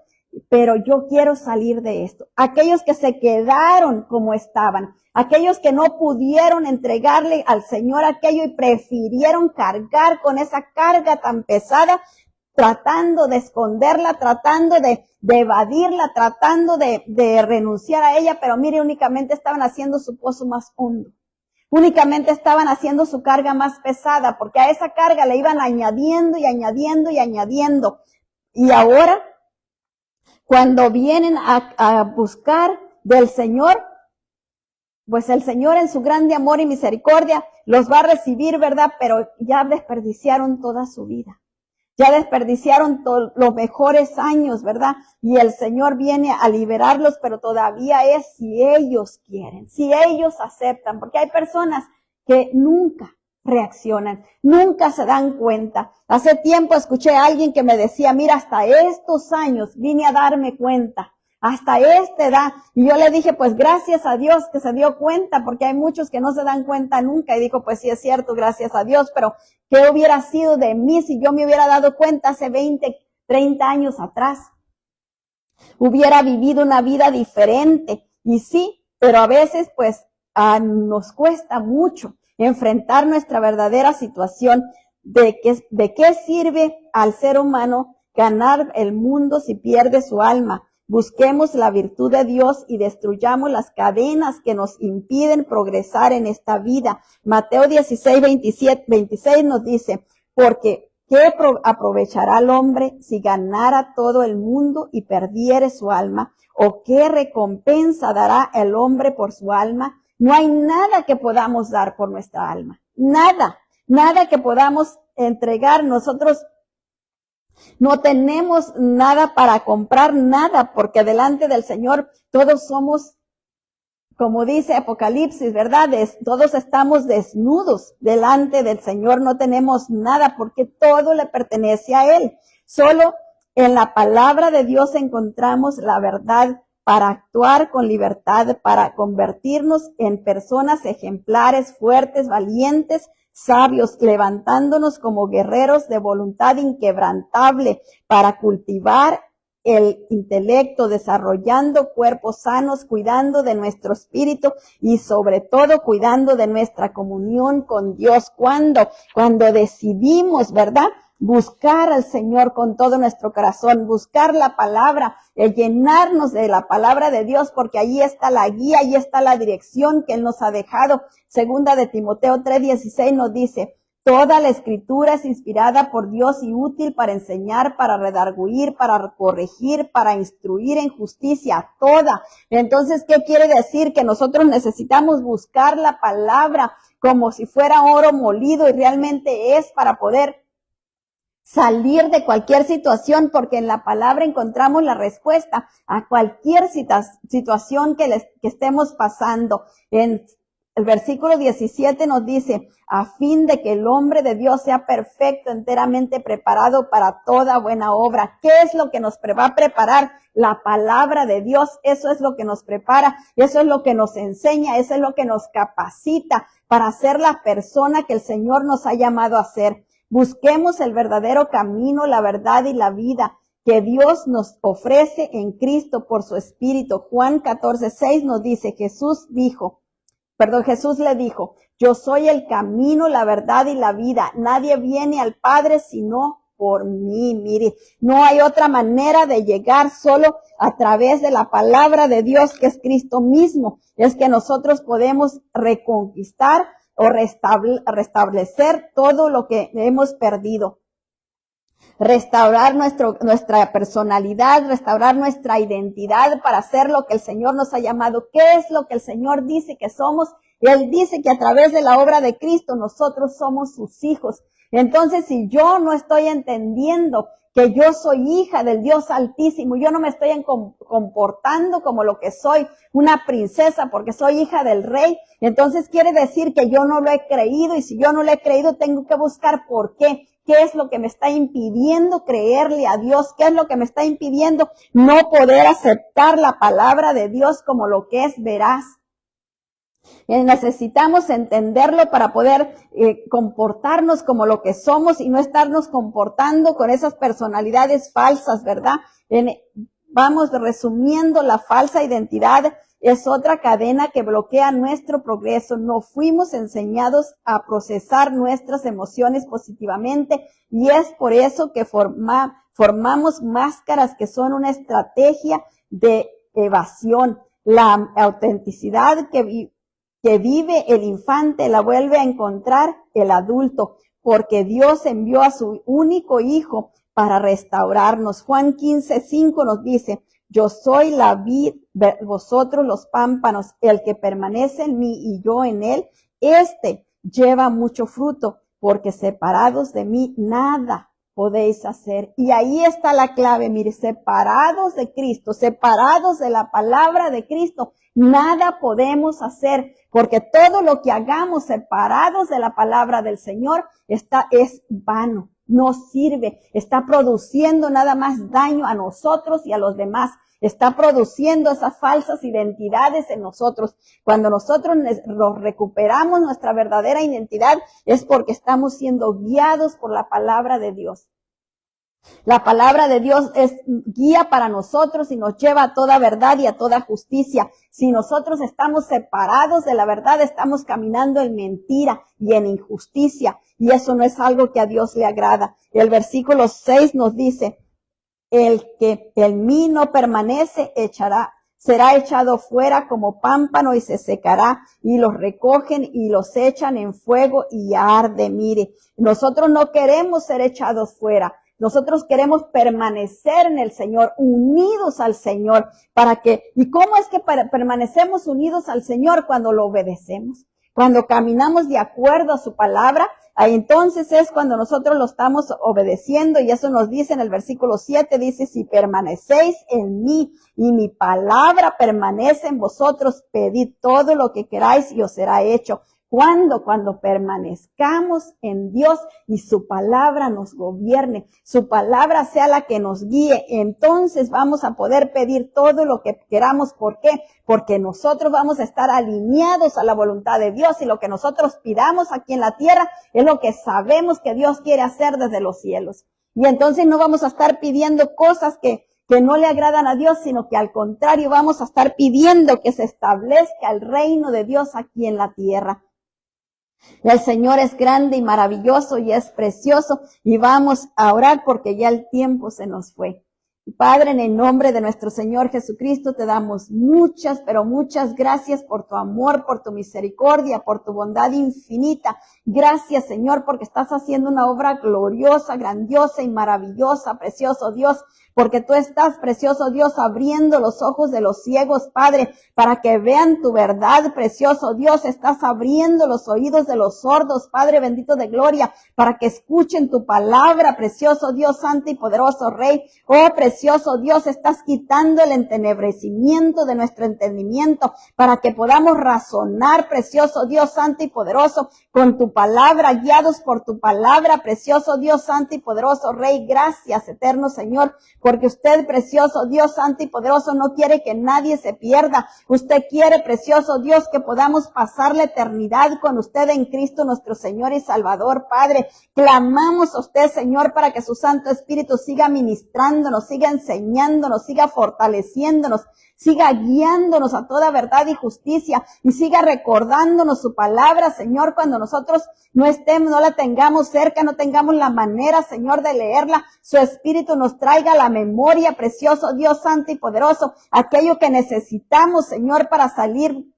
pero yo quiero salir de esto. Aquellos que se quedaron como estaban, aquellos que no pudieron entregarle al Señor aquello y prefirieron cargar con esa carga tan pesada, tratando de esconderla, tratando de evadirla, tratando de renunciar a ella, pero mire, únicamente estaban haciendo su pozo más hondo. Únicamente estaban haciendo su carga más pesada, porque a esa carga le iban añadiendo y añadiendo y añadiendo. Y ahora, cuando vienen a buscar del Señor, pues el Señor en su grande amor y misericordia los va a recibir, ¿verdad? Pero ya desperdiciaron toda su vida. Ya desperdiciaron los mejores años, ¿verdad? Y el Señor viene a liberarlos, pero todavía es si ellos quieren, si ellos aceptan, porque hay personas que nunca reaccionan, nunca se dan cuenta. Hace tiempo escuché a alguien que me decía, mira, hasta estos años vine a darme cuenta, hasta esta edad. Y yo le dije, pues gracias a Dios que se dio cuenta, porque hay muchos que no se dan cuenta nunca. Y dijo, pues sí es cierto, gracias a Dios, pero ¿qué hubiera sido de mí si yo me hubiera dado cuenta hace 20, 30 años atrás. Hubiera vivido una vida diferente. Y sí, pero a veces pues nos cuesta mucho enfrentar nuestra verdadera situación. ¿De qué sirve al ser humano ganar el mundo si pierde su alma? Busquemos la virtud de Dios y destruyamos las cadenas que nos impiden progresar en esta vida. Mateo 16, 26 nos dice, porque ¿qué aprovechará el hombre si ganara todo el mundo y perdiere su alma? ¿O qué recompensa dará el hombre por su alma? No hay nada que podamos dar por nuestra alma. Nada que podamos entregar. Nosotros no tenemos nada para comprar nada, porque delante del Señor todos somos, como dice Apocalipsis, ¿verdad? Todos estamos desnudos delante del Señor, no tenemos nada porque todo le pertenece a Él. Solo en la palabra de Dios encontramos la verdad para actuar con libertad, para convertirnos en personas ejemplares, fuertes, valientes, sabios, levantándonos como guerreros de voluntad inquebrantable para cultivar el intelecto, desarrollando cuerpos sanos, cuidando de nuestro espíritu y sobre todo cuidando de nuestra comunión con Dios. Cuando decidimos, ¿verdad?, buscar al Señor con todo nuestro corazón, buscar la palabra, llenarnos de la palabra de Dios, porque allí está la guía, allí está la dirección que Él nos ha dejado. Segunda de Timoteo 3:16 nos dice, toda la escritura es inspirada por Dios y útil para enseñar, para redarguir, para corregir, para instruir en justicia, toda. Entonces, ¿qué quiere decir? Que nosotros necesitamos buscar la palabra como si fuera oro molido, y realmente es para poder salir de cualquier situación, porque en la palabra encontramos la respuesta a cualquier situación que estemos pasando. En el versículo 17 nos dice, a fin de que el hombre de Dios sea perfecto, enteramente preparado para toda buena obra. ¿Qué es lo que nos va a preparar? La palabra de Dios. Eso es lo que nos prepara, eso es lo que nos enseña, eso es lo que nos capacita para ser la persona que el Señor nos ha llamado a ser. Busquemos el verdadero camino, la verdad y la vida que Dios nos ofrece en Cristo por su Espíritu. Juan 14:6 nos dice, Jesús le dijo, yo soy el camino, la verdad y la vida. Nadie viene al Padre sino por mí. Mire, no hay otra manera de llegar, solo a través de la palabra de Dios, que es Cristo mismo. Es que nosotros podemos reconquistar o restablecer todo lo que hemos perdido. Restaurar nuestra personalidad, restaurar nuestra identidad para hacer lo que el Señor nos ha llamado. ¿Qué es lo que el Señor dice que somos? Él dice que a través de la obra de Cristo nosotros somos sus hijos. Entonces, si yo no estoy entendiendo que yo soy hija del Dios Altísimo, yo no me estoy comportando como lo que soy, una princesa, porque soy hija del Rey, entonces quiere decir que yo no lo he creído, y si yo no lo he creído, tengo que buscar por qué. ¿Qué es lo que me está impidiendo creerle a Dios? ¿Qué es lo que me está impidiendo no poder aceptar la palabra de Dios como lo que es veraz? Necesitamos entenderlo para poder comportarnos como lo que somos y no estarnos comportando con esas personalidades falsas, ¿verdad? Vamos resumiendo, la falsa identidad es otra cadena que bloquea nuestro progreso. No fuimos enseñados a procesar nuestras emociones positivamente, y es por eso que formamos máscaras que son una estrategia de evasión. La autenticidad que vive el infante la vuelve a encontrar el adulto, porque Dios envió a su único hijo para restaurarnos. Juan 15:5 nos dice, yo soy la vid, vosotros los pámpanos, el que permanece en mí y yo en él, este lleva mucho fruto, porque separados de mí nada podéis hacer. Y ahí está la clave, mire, separados de Cristo, separados de la palabra de Cristo, nada podemos hacer, porque todo lo que hagamos separados de la palabra del Señor es vano, no sirve, está produciendo nada más daño a nosotros y a los demás. Está produciendo esas falsas identidades en nosotros. Cuando nosotros recuperamos nuestra verdadera identidad, es porque estamos siendo guiados por la palabra de Dios. La palabra de Dios es guía para nosotros y nos lleva a toda verdad y a toda justicia. Si nosotros estamos separados de la verdad, estamos caminando en mentira y en injusticia. Y eso no es algo que a Dios le agrada. El versículo 6 nos dice, el que en mí no permanece será echado fuera como pámpano y se secará, y los recogen y los echan en fuego y arde. Mire, nosotros no queremos ser echados fuera. Nosotros queremos permanecer en el Señor, unidos al Señor, ¿y cómo es que permanecemos unidos al Señor? Cuando lo obedecemos, cuando caminamos de acuerdo a su palabra. Ahí entonces es cuando nosotros lo estamos obedeciendo, y eso nos dice en el versículo 7, dice, si permanecéis en mí y mi palabra permanece en vosotros, pedid todo lo que queráis y os será hecho. Cuando permanezcamos en Dios y su palabra nos gobierne, su palabra sea la que nos guíe, entonces vamos a poder pedir todo lo que queramos. ¿Por qué? Porque nosotros vamos a estar alineados a la voluntad de Dios, y lo que nosotros pidamos aquí en la tierra es lo que sabemos que Dios quiere hacer desde los cielos. Y entonces no vamos a estar pidiendo cosas que no le agradan a Dios, sino que al contrario vamos a estar pidiendo que se establezca el reino de Dios aquí en la tierra. El Señor es grande y maravilloso y es precioso, y vamos a orar porque ya el tiempo se nos fue. Padre, en el nombre de nuestro Señor Jesucristo, te damos muchas, pero muchas gracias por tu amor, por tu misericordia, por tu bondad infinita. Gracias, Señor, porque estás haciendo una obra gloriosa, grandiosa y maravillosa, precioso Dios, porque tú estás, precioso Dios, abriendo los ojos de los ciegos, Padre, para que vean tu verdad, precioso Dios. Estás abriendo los oídos de los sordos, Padre bendito de gloria, para que escuchen tu palabra, precioso Dios, santo y poderoso Rey. Oh, precioso Dios, estás quitando el entenebrecimiento de nuestro entendimiento, para que podamos razonar, precioso Dios, santo y poderoso, con tu palabra, guiados por tu palabra, precioso Dios, santo y poderoso Rey. Gracias, eterno Señor, porque usted, precioso Dios, santo y poderoso, no quiere que nadie se pierda. Usted quiere, precioso Dios, que podamos pasar la eternidad con usted en Cristo nuestro Señor y Salvador. Padre, clamamos a usted, Señor, para que su Santo Espíritu siga ministrándonos, siga enseñándonos, siga fortaleciéndonos, siga guiándonos a toda verdad y justicia, y siga recordándonos su palabra, Señor, cuando nosotros no la tengamos cerca, no tengamos la manera, Señor, de leerla. Su Espíritu nos traiga a la memoria, precioso Dios santo y poderoso, aquello que necesitamos, Señor, para salir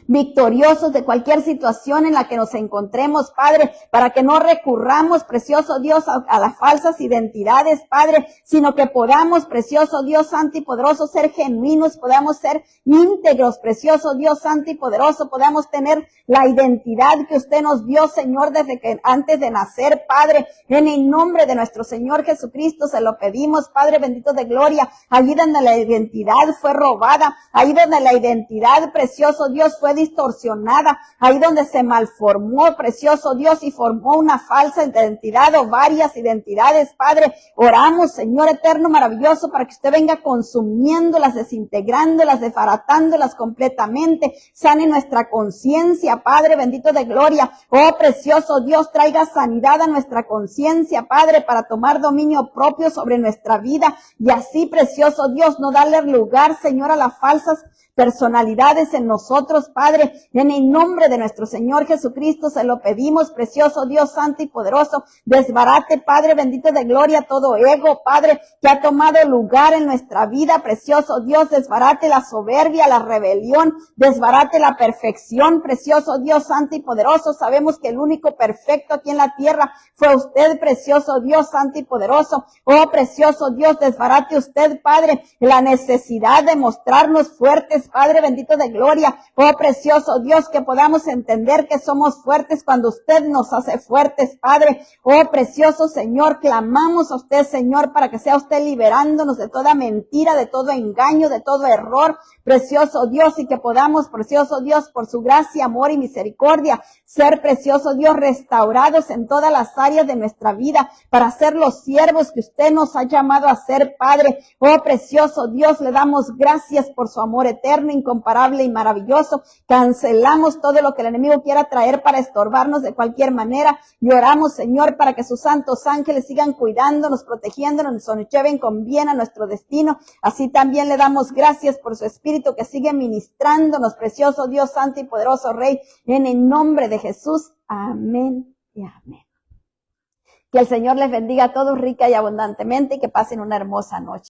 victoriosos de cualquier situación en la que nos encontremos, Padre, para que no recurramos, precioso Dios, a las falsas identidades, Padre, sino que podamos, precioso Dios santo y poderoso, ser genuinos, podamos ser íntegros, precioso Dios santo y poderoso, podamos tener la identidad que usted nos dio, Señor, desde que antes de nacer, Padre, en el nombre de nuestro Señor Jesucristo se lo pedimos, Padre bendito de gloria. Allí donde la identidad fue robada, ahí donde la identidad, precioso Dios, fue distorsionada, ahí donde se malformó, precioso Dios, y formó una falsa identidad o varias identidades, Padre, oramos, Señor eterno maravilloso, para que usted venga consumiéndolas, desintegrándolas, desbaratándolas completamente, sane nuestra conciencia, Padre bendito de gloria. Oh, precioso Dios, traiga sanidad a nuestra conciencia, Padre, para tomar dominio propio sobre nuestra vida, y así, precioso Dios, no darle lugar, Señor, a las falsas personalidades en nosotros, Padre, en el nombre de nuestro Señor Jesucristo se lo pedimos, precioso Dios santo y poderoso. Desbarate, Padre bendito de gloria, todo ego, Padre, que ha tomado lugar en nuestra vida, precioso Dios. Desbarate la soberbia, la rebelión, desbarate la perfección, precioso Dios santo y poderoso. Sabemos que el único perfecto aquí en la tierra fue usted, precioso Dios santo y poderoso. Oh, precioso Dios, desbarate usted, Padre, la necesidad de mostrarnos fuertes, Padre bendito de gloria. Oh, precioso Dios, que podamos entender que somos fuertes cuando usted nos hace fuertes, Padre. Oh, precioso Señor, clamamos a usted, Señor, para que sea usted liberándonos de toda mentira, de todo engaño, de todo error, precioso Dios, y que podamos, precioso Dios, por su gracia, amor y misericordia, ser, precioso Dios, restaurados en todas las áreas de nuestra vida, para ser los siervos que usted nos ha llamado a ser, Padre. Oh, precioso Dios, le damos gracias por su amor eterno, incomparable y maravilloso. Cancelamos todo lo que el enemigo quiera traer para estorbarnos de cualquier manera. Y oramos, Señor, para que sus santos ángeles sigan cuidándonos, protegiéndonos, nos lleven con bien a nuestro destino. Así también le damos gracias por su Espíritu que sigue ministrándonos, precioso Dios santo y poderoso Rey, en el nombre de Jesús. Amén y amén. Que el Señor les bendiga a todos rica y abundantemente y que pasen una hermosa noche.